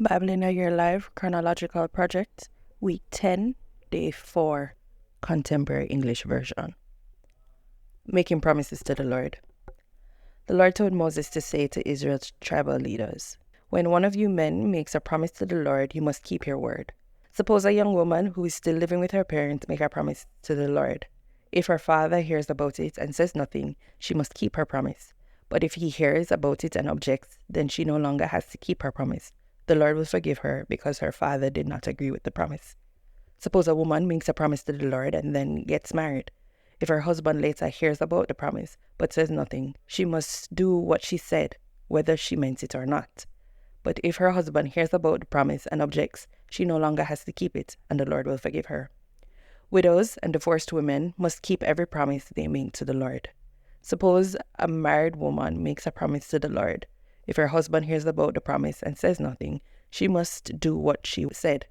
Bible in a Year Live Chronological Project, Week 10, Day 4, Contemporary English Version. Making Promises to the Lord. The Lord told Moses to say to Israel's tribal leaders, "When one of you men makes a promise to the Lord, you must keep your word. Suppose a young woman who is still living with her parents make a promise to the Lord. If her father hears about it and says nothing, she must keep her promise. But if he hears about it and objects, then she no longer has to keep her promise. The Lord will forgive her because her father did not agree with the promise. Suppose a woman makes a promise to the Lord and then gets married. If her husband later hears about the promise but says nothing, she must do what she said, whether she meant it or not. But if her husband hears about the promise and objects, she no longer has to keep it, and the Lord will forgive her. Widows and divorced women must keep every promise they make to the Lord. Suppose a married woman makes a promise to the Lord. If her husband hears about the promise and says nothing, she must do what she said.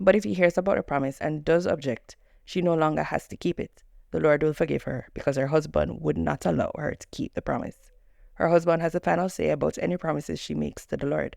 But if he hears about the promise and does object, she no longer has to keep it. The Lord will forgive her because her husband would not allow her to keep the promise. Her husband has the final say about any promises she makes to the Lord.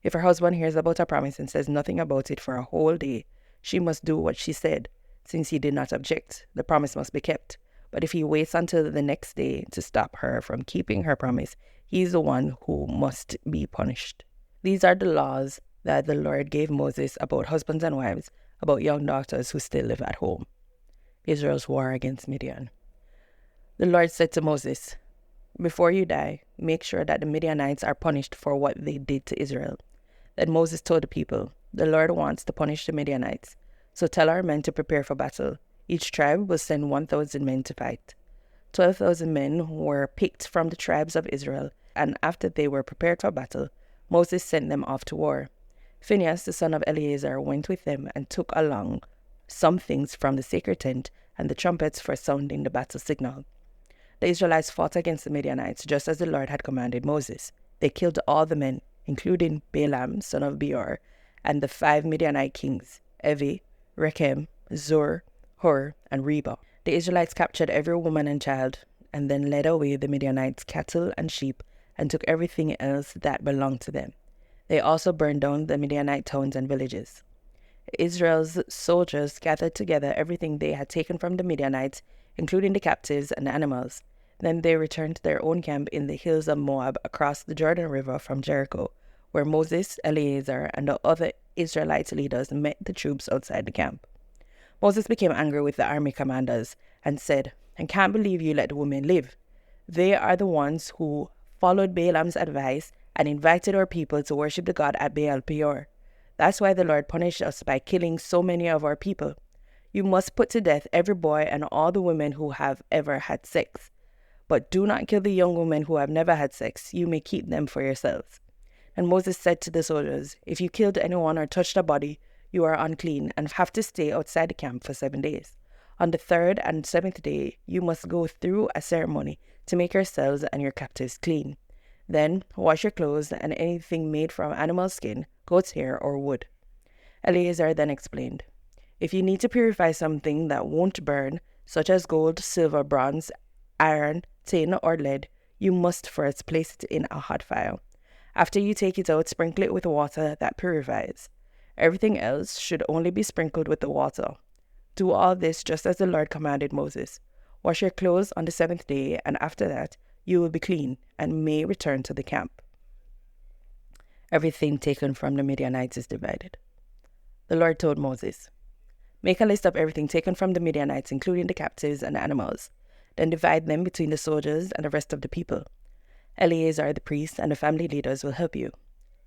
If her husband hears about a promise and says nothing about it for a whole day, she must do what she said. Since he did not object, the promise must be kept. But if he waits until the next day to stop her from keeping her promise, he is the one who must be punished. These are the laws that the Lord gave Moses about husbands and wives, about young daughters who still live at home. Israel's war against Midian. The Lord said to Moses, "Before you die, make sure that the Midianites are punished for what they did to Israel." Then Moses told the people, "The Lord wants to punish the Midianites. So tell our men to prepare for battle. Each tribe will send 1,000 men to fight." 12,000 men were picked from the tribes of Israel, and after they were prepared for battle, Moses sent them off to war. Phinehas, the son of Eleazar, went with them and took along some things from the sacred tent and the trumpets for sounding the battle signal. The Israelites fought against the Midianites just as the Lord had commanded Moses. They killed all the men, including Balaam, son of Beor, and the 5 Midianite kings, Evi, Rechem, Zur, Hur, and Reba. The Israelites captured every woman and child, and then led away the Midianites' cattle and sheep, and took everything else that belonged to them. They also burned down the Midianite towns and villages. Israel's soldiers gathered together everything they had taken from the Midianites, including the captives and the animals. Then they returned to their own camp in the hills of Moab across the Jordan River from Jericho, where Moses, Eleazar, and the other Israelite leaders met the troops outside the camp. Moses became angry with the army commanders and said, "I can't believe you let the women live. They are the ones who followed Balaam's advice and invited our people to worship the god at Baal Peor. That's why the Lord punished us by killing so many of our people. You must put to death every boy and all the women who have ever had sex. But do not kill the young women who have never had sex. You may keep them for yourselves." And Moses said to the soldiers, "If you killed anyone or touched a body, you are unclean and have to stay outside the camp for 7 days. On the 3rd and 7th day, you must go through a ceremony to make yourselves and your captives clean. Then wash your clothes and anything made from animal skin, goat's hair, or wood." Eleazar then explained, "If you need to purify something that won't burn, such as gold, silver, bronze, iron, tin, or lead, you must first place it in a hot fire. After you take it out, sprinkle it with water that purifies. Everything else should only be sprinkled with the water. Do all this just as the Lord commanded Moses. Wash your clothes on the 7th day, and after that you will be clean and may return to the camp." Everything taken from the Midianites is divided. The Lord told Moses, "Make a list of everything taken from the Midianites, including the captives and the animals. Then divide them between the soldiers and the rest of the people. Eleazar the priest and the family leaders will help you.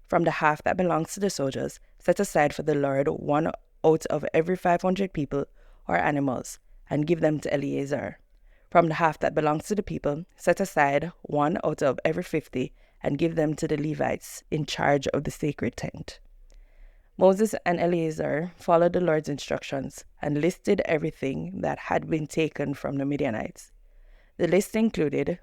From the half that belongs to the soldiers, set aside for the Lord 1 out of every 500 people or animals, and give them to Eleazar. From the half that belongs to the people, set aside 1 out of every 50, and give them to the Levites in charge of the sacred tent." Moses and Eleazar followed the Lord's instructions and listed everything that had been taken from the Midianites. The list included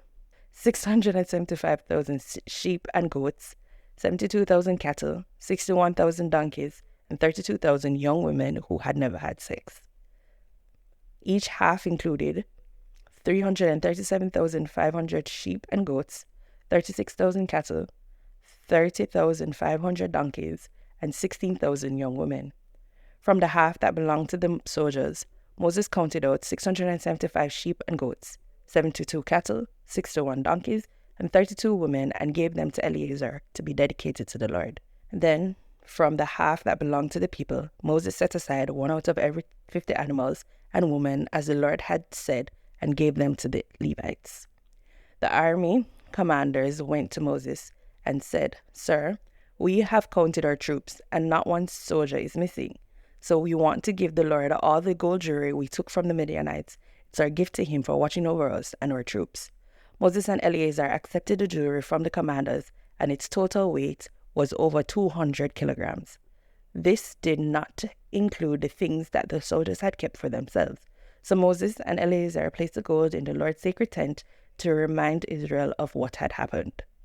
675,000 sheep and goats, 72,000 cattle, 61,000 donkeys, and 32,000 young women who had never had sex. Each half included 337,500 sheep and goats, 36,000 cattle, 30,500 donkeys, and 16,000 young women. From the half that belonged to the soldiers, Moses counted out 675 sheep and goats, 72 cattle, 61 donkeys, and 32 women, and gave them to Eleazar to be dedicated to the Lord. Then, from the half that belonged to the people, Moses set aside one out of every 50 animals and women, as the Lord had said, and gave them to the Levites. The army commanders went to Moses and said, "Sir, we have counted our troops, and not one soldier is missing. So we want to give the Lord all the gold jewelry we took from the Midianites. It's our gift to him for watching over us and our troops." Moses and Eleazar accepted the jewelry from the commanders, and its total weight was over 200 kilograms. This did not include the things that the soldiers had kept for themselves. So Moses and Eleazar placed the gold in the Lord's sacred tent to remind Israel of what had happened.